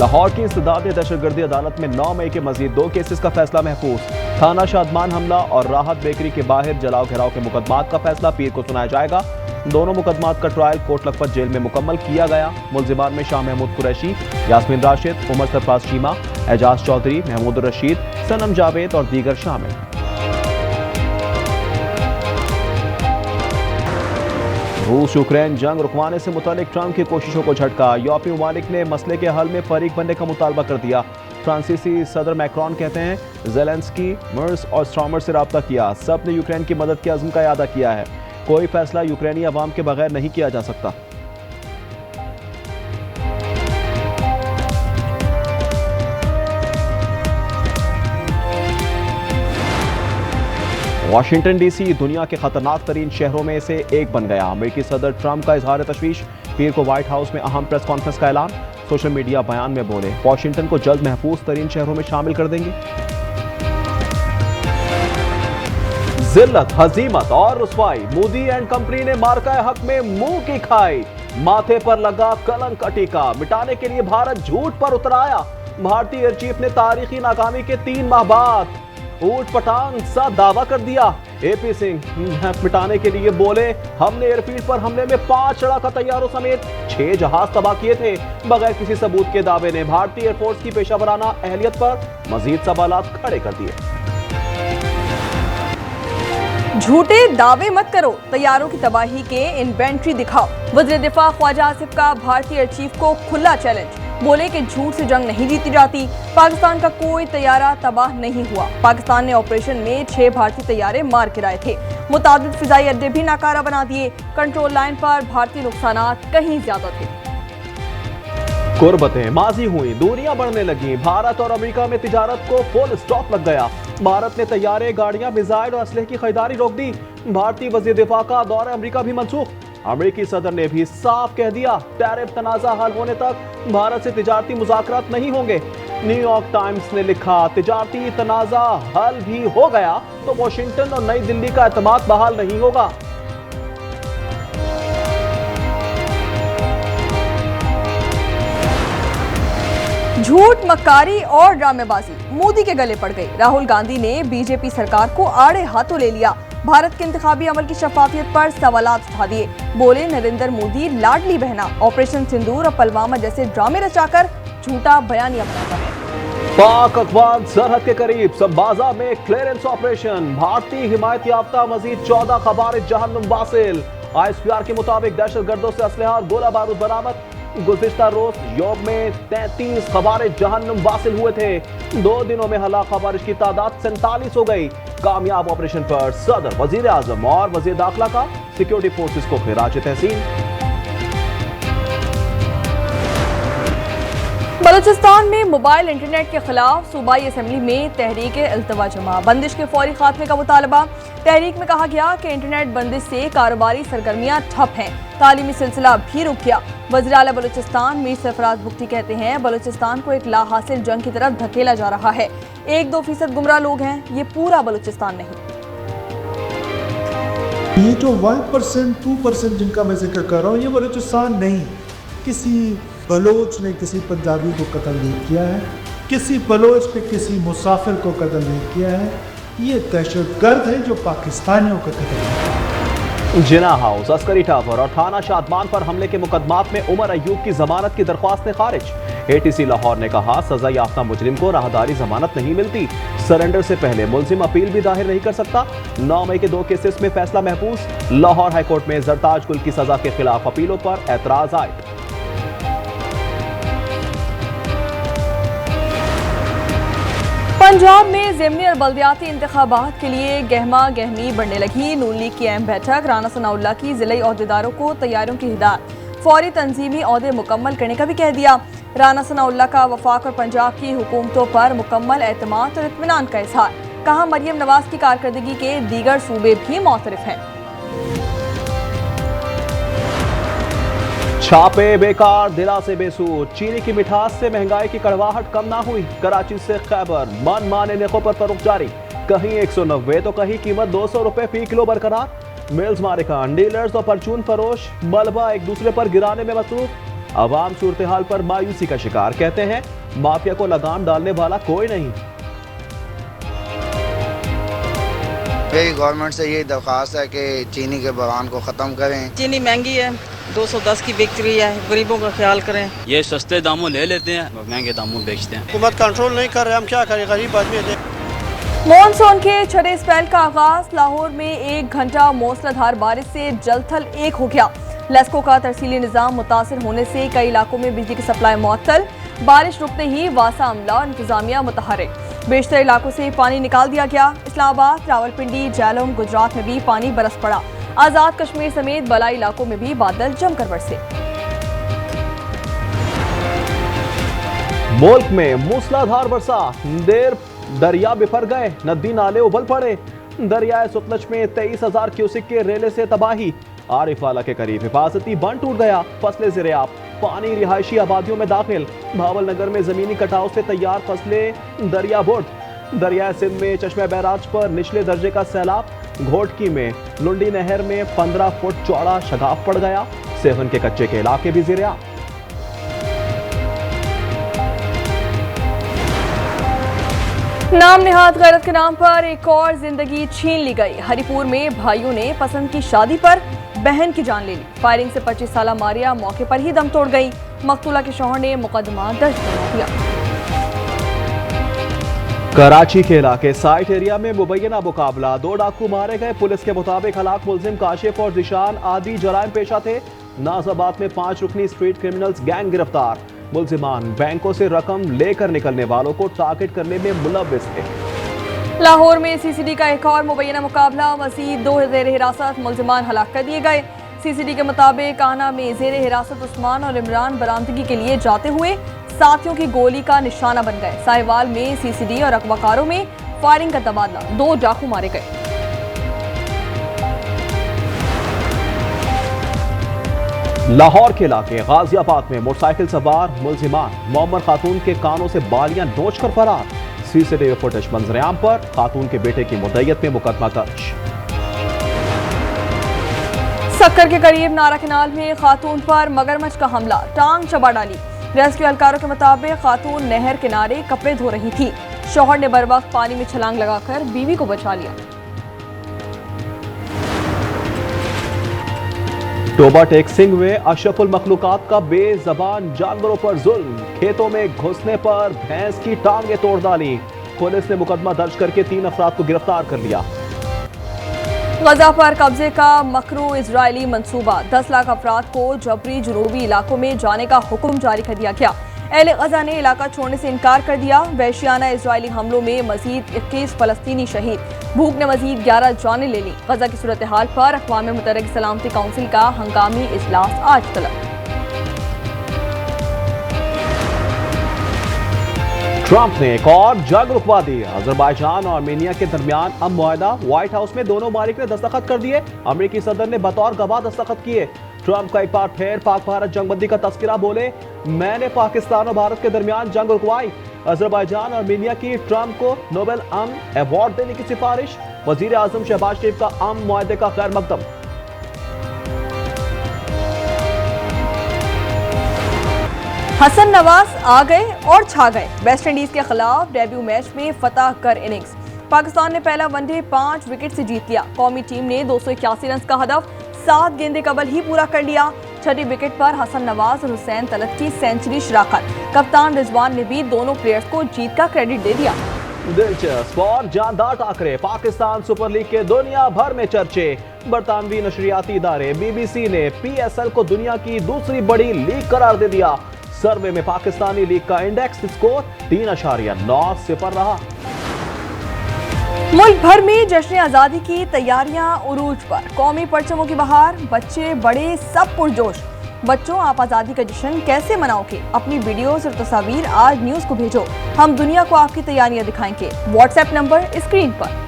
लाहौर की इंसदादी दहशतगर्दी अदालत में 9 मई के मजीद 2 केसेस का फैसला महफूज। थाना शादमान हमला और राहत बेकरी के बाहर जलाओ घिराव के मुकदमात का फैसला पीर को सुनाया जाएगा। दोनों मुकदमात का ट्रायल कोट लखपत जेल में मुकम्मल किया गया। मुलजिमान में शाह महमूद कुरैशी, यास्मीन राशिद, उमर सरफराज शीमा, एजाज चौधरी, महमूद रशीद, सनम जावेद और दीगर शामिल। रूस यूक्रेन जंग रुकवाने से मुतालिक ट्रंप की कोशिशों को झटका। यूरोपीय ममालिक ने मसले के हल में फरीक बनने का मुतालबा कर दिया। फ्रांसीसी सदर मैक्रोन कहते हैं ज़ेलेंस्की, मर्स और स्ट्रॉमर से रब्ता किया। सब ने यूक्रेन की मदद के अज़्म का इरादा किया है। कोई फैसला यूक्रेनी अवाम के बगैर नहीं किया जा सकता। वाशिंगटन डीसी दुनिया के खतरनाक तरीन शहरों में से एक बन गया। अमेरिकी सदर ट्रंप का इजहार तशवीश। पीर को व्हाइट हाउस में अहम प्रेस कॉन्फ्रेंस का ऐलान। सोशल मीडिया बयान में बोले वाशिंगटन को जल्द महफूज तरीन शहरों में शामिल कर देंगे। जिल्लत, हजीमत और रुसवाई, मोदी एंड कंपनी ने मार्का हक में मुंह की खाई। माथे पर लगा कलंक का टीका मिटाने के लिए भारत झूठ पर उतर आया। भारतीय एयर चीफ ने तारीखी नाकामी के 3 माह बाद ऊट पटांग सा दावा कर दिया। एपी सिंह मिटाने के लिए बोले हमने एयरफील्ड पर हमले में 5 लड़ाका तैयारों समेत 6 जहाज तबाह किए थे। बगैर किसी सबूत के दावे ने भारतीय एयरफोर्स की पेशावराना अहलियत पर मजीद सवालात खड़े कर दिए। झूठे दावे मत करो, तैयारों की तबाही के इन्वेंट्री दिखाओ। वज़ीर दिफा ख्वाजा आसिफ का भारतीय एयर चीफ को खुला चैलेंज। बोले कि झूठ से जंग नहीं जीती जाती। पाकिस्तान का कोई तैयारा तबाह नहीं हुआ। पाकिस्तान ने ऑपरेशन में 6 भारतीय तैयारे मार गिराए थे। मुतादिद फिजाई अड्डे भी नाकारा बना दिए। कंट्रोल लाइन पर भारतीय नुकसानात कहीं ज्यादा थे। कुर्बतें माजी हुई, दूरियां बढ़ने लगी। भारत और अमेरिका में तिजारत को फुल स्टॉप लग गया। भारत ने तैयारे, गाड़ियां, मिसाइल और असलहे की खरीदारी रोक दी। भारतीय वज़ीर दिफा का दौरा अमेरिका भी मनसूख। अमेरिकी सदर ने भी साफ कह दिया टैरिफ तनाज़ा हल होने तक भारत से तिजारती मुज़ाकरात नहीं होंगे। न्यूयॉर्क टाइम्स ने लिखा तिजारती तनाज़ा हल भी हो गया तो वाशिंगटन और नई दिल्ली का एतमाद बहाल नहीं होगा। झूठ, मक्कारी और ड्रामेबाजी मोदी के गले पड़ गई। राहुल गांधी ने बीजेपी सरकार को आड़े हाथों ले लिया। भारत के इंतखाबी अमल की शफाफियत पर सवालात उठा दिए। बोले नरेंद्र मोदी लाडली बहना, ऑपरेशन सिंदूर और पुलवामा जैसे ड्रामे रचाकर झूठा बयानिया बनाता है। पाक अफगान सरहद के करीब संबाजा में क्लियरेंस ऑपरेशन। भारतीय हिमायत याफ्ता मजीद 14 खबारिज जहन्नुम वासिल। ISPR के मुताबिक दहशतगर्दों से असलहा और गोला बारूद बरामद। गुज़िश्ता रोज योग में 33 खबारिज जहन्नुम वासिल हुए थे। 2 दिनों में हलाक खबारिज की तादाद 47 हो गई। कामयाब ऑपरेशन पर सदर, वजीर आजम और वजीर दाखिला का सिक्योरिटी फोर्सेस को खिराज तहसीन। बलूचिस्तान में मोबाइल इंटरनेट के खिलाफ सूबाई असेंबली में तहरीक इल्तवा जमा। बंदिश के फौरी खात्मे का मुतालबा। तहरीक में कहा गया कि इंटरनेट बंदिश से कारोबारी सरगर्मियां ठप हैं। तालीमी सिलसिला भी रुक गया। वज़ीर आला बलूचिस्तान मीर सरफराज बुख्ती कहते हैं बलूचिस्तान को एक लाहासिल जंग की तरफ धकेला जा रहा है। 1-2% गुमराह लोग हैं, ये पूरा बलूचिस्तान नहीं। ये जो 1%, 2% जिनका मैं जिक्र कर रहा हूँ, ये बलूचिस्तान नहीं। किसी बलोच ने किसी पंजाबी को कत्ल नहीं किया है। किसी बलोच पे किसी मुसाफिर को कत्ल नहीं किया है। ये दहशतगर्द है जो पाकिस्तानियों को कत्ल किया है। जिना हाउस, अस्करी टावर और थाना शादमान पर हमले के मुकदमात में उमर अयूब की जमानत की दरख्वास्त खारिज। ATC लाहौर ने कहा सजा याफ्ता मुजरिम को राहदारी जमानत नहीं मिलती। सरेंडर से पहले मुलजिम अपील भी दाखिल नहीं कर सकता। 9 मई के 2 केसेस में फैसला महफूज। लाहौर हाईकोर्ट में जरताज गुल की सजा के खिलाफ अपीलों पर एतराज आए। पंजाब में ज़िमनी और बल्दियाती इंतखाबात के लिए गहमा गहमी बढ़ने लगी। नून लीग की अहम बैठक। राना सनाउल्लाह की जिले अहदेदारों को तैयारियों की हिदायत। फौरी तंजीमी अहदे मुकम्मल करने का भी कह दिया। राना सनाउल्लाह का वफाक और पंजाब की हुकूमतों पर मुकम्मल एतमाद और इत्मीनान का इजहार। कहा मरियम नवाज की कारकर्दगी के दीगर सूबे भी मुतरफ हैं। छापे बेकार, दिला से बेसूर। चीनी की मिठास से महंगाई की कड़वाहट कम ना हुई। कराची से खैबर मन माने नेकों पर फरोख्त जारी। कहीं 190 तो कहीं कीमत 200 रुपए फी किलो बरकरार। मिल्स मारिकान, डीलर्स और परचून फरोश मलबा एक दूसरे पर गिराने में मसरूफ। आवाम सूरत हाल पर मायूसी का शिकार, कहते हैं माफिया को लगाम डालने वाला कोई नहीं। मेरी गवर्नमेंट से यही दरख्वास्त है कि चीनी के बहरान को ख़त्म करें। चीनी महंगी है, 210 की बिक रही है, गरीबों का ख्याल करें। ये सस्ते दामों ले लेते हैं और महंगे दामों बेचते हैं। हुकूमत कंट्रोल नहीं कर रहे, हम क्या करें, गरीब आदमी है। मॉनसून के छठे स्पेल का आगाज। लाहौर में 1 घंटा मूसलाधार बारिश से जलथल एक हो गया। लेस्को का तरसीली निजाम मुतासिर होने से कई इलाकों में बिजली की सप्लाई मुअत्तल। बारिश रुकते ही वासा अमला और इंतजामिया मुतहर्रिक। बेशतर इलाकों से पानी निकाल दिया गया। इस्लामाबाद, रावलपिंडी, झेलम, गुजरात में भी पानी बरस पड़ा। आजाद कश्मीर समेत बलाई इलाकों में भी बादल जमकर बरसे। मुल्क में मूसलाधार बरसात, देर दरिया बिफर गए, नदी नाले उबल पड़े। दरियाए सतलज में 23,000 क्यूसिक के रेले से तबाही। आरिफवाला के करीब हिफाजती बंद टूट गया, फसलें ज़ेरे-आब, पानी रिहायशी आबादियों में दाखिल। भावलनगर में जमीनी कटाव से तैयार फसलें दरिया बुर्द। दरियाए सिंध में चश्मे बैराज पर निचले दर्जे का सैलाब। घोटकी में लुंडी नहर में 15 फुट चौड़ा शगाफ पड़ गया। सेवन के कच्चे के इलाके भी ज़ेरे-आब। नाम निहाद गैरत के नाम पर एक और जिंदगी छीन ली गई। हरिपुर में भाइयों ने पसंद की शादी पर बहन की जान ले ली। फायरिंग से 25 साला मारिया मौके पर ही दम तोड़ गई। मकतूला के शौहर ने मुकदमा दर्ज करा दिया। कराची के इलाके साइट एरिया में मुबैना मुकाबला, 2 डाकू मारे गए। पुलिस के मुताबिक हलाक मुलजिम काशिफ और जिशान आदि जराइम पेशा थे। नाजाबाद में 5 रुकनी स्ट्रीट क्रिमिनल्स गैंग गिरफ्तार। मुलजिमान बैंकों से रकम लेकर निकलने वालों को टारगेट करने में मुलव्विस थे। लाहौर में सीसीडी का एक और मुबैना मुकाबला, मजीद 2 जेर हिरासत मुलजिमान हलाक कर दिए गए। सीसीडी के मुताबिक आना में जेर हिरासत उस्मान और इमरान बरामदगी के लिए जाते हुए साथियों की गोली का निशाना बन गए। साहिवाल में सीसीडी और अगवाकारों में फायरिंग का तबादला, 2 डाकू मारे गए। लाहौर के इलाके गाजियाबाद में मोटरसाइकिल सवार मुलजिमान मोहम्मद खातून के कानों से बालियां नोचकर फरार। सीसीटीवी फुटेज मंजरेआम पर। खातून के बेटे की मुद्दत में मुकदमा दर्ज। सक्कर के करीब नारा केनाल में खातून पर मगरमच्छ का हमला, टांग चबा डाली। रेस्क्यू एहलकारों के मुताबिक खातून नहर किनारे कपड़े धो रही थी। शौहर ने बर वक्त पानी में छलांग लगाकर बीवी को बचा लिया। टोबा टेक सिंह में अशरफुल मखलूकात का बेजबान जानवरों पर जुल्म। खेतों में घुसने पर भैंस की टांगे तोड़ डाली। पुलिस ने मुकदमा दर्ज करके 3 अफराद को गिरफ्तार कर लिया। गजा पर कब्जे का मकरू इजरायली मंसूबा, 10 लाख अफराद को जबरी जुनूबी इलाकों में जाने का हुक्म जारी कर दिया गया। अहले गजा ने इलाका छोड़ने से इनकार कर दिया। वहशियाना इजरायली हमलों में मजीद 21 फलस्तीनी शहीद। भूख ने मजीद 11 जानें ले ली। गजा की सूरत हाल पर अक़वाम मुत्तहिदा सलामती काउंसिल का हंगामी इजलास आज तलब। ट्रंप ने एक और जंग रुकवा दी। अजरबैजान और आर्मेनिया के दरमियान अब मुआहदा। व्हाइट हाउस में दोनों मालिक ने दस्तखत कर दिए। अमेरिकी सदर ने बतौर गवाह दस्तखत किए। ट्रंप का एक बार फिर पाक भारत जंगबंदी का तस्करा, बोले मैंने पाकिस्तान और भारत के दरमियान जंग रुकवाई। अजरबैजान और आर्मेनिया की ट्रंप को नोबेल अमन अवार्ड देने की सिफारिश। वजीर आजम शहबाज शरीफ का अमन मुआहदे का खैर मकदम। हसन नवाज आ गए और छा गए। वेस्ट इंडीज के खिलाफ डेब्यू मैच में फतह कर इनिंग्स। पाकिस्तान ने पहला वनडे 5 विकेट से जीत लिया। कौमी टीम ने 281 रन का हदफ 7 गेंदे कबल ही पूरा कर लिया। छठी विकेट पर हसन नवाज और हुसैन तलत की सेंचुरी शराकत। कप्तान रिजवान ने भी दोनों प्लेयर्स को जीत का क्रेडिट दे दिया। दिलचस्प और जानदार टाकरे। पाकिस्तान सुपर लीग के दुनिया भर में चर्चे। बरतानवी नशरियाती इदारे BBC ने PSL को दुनिया की दूसरी बड़ी लीग करार दे दिया। सर्वे में पाकिस्तानी लीग का इंडेक्स स्कोर 3.90 रहा। मुल्क भर में जश्न आज़ादी की तैयारियां उरूज पर। कौमी परचमों की बहार, बच्चे बड़े सब पुरजोश। बच्चों, आप आज़ादी का जश्न कैसे मनाओगे? अपनी वीडियोस और तस्वीर आज न्यूज़ को भेजो। हम दुनिया को आपकी तैयारियां दिखाएंगे। व्हाट्सएप नंबर स्क्रीन पर।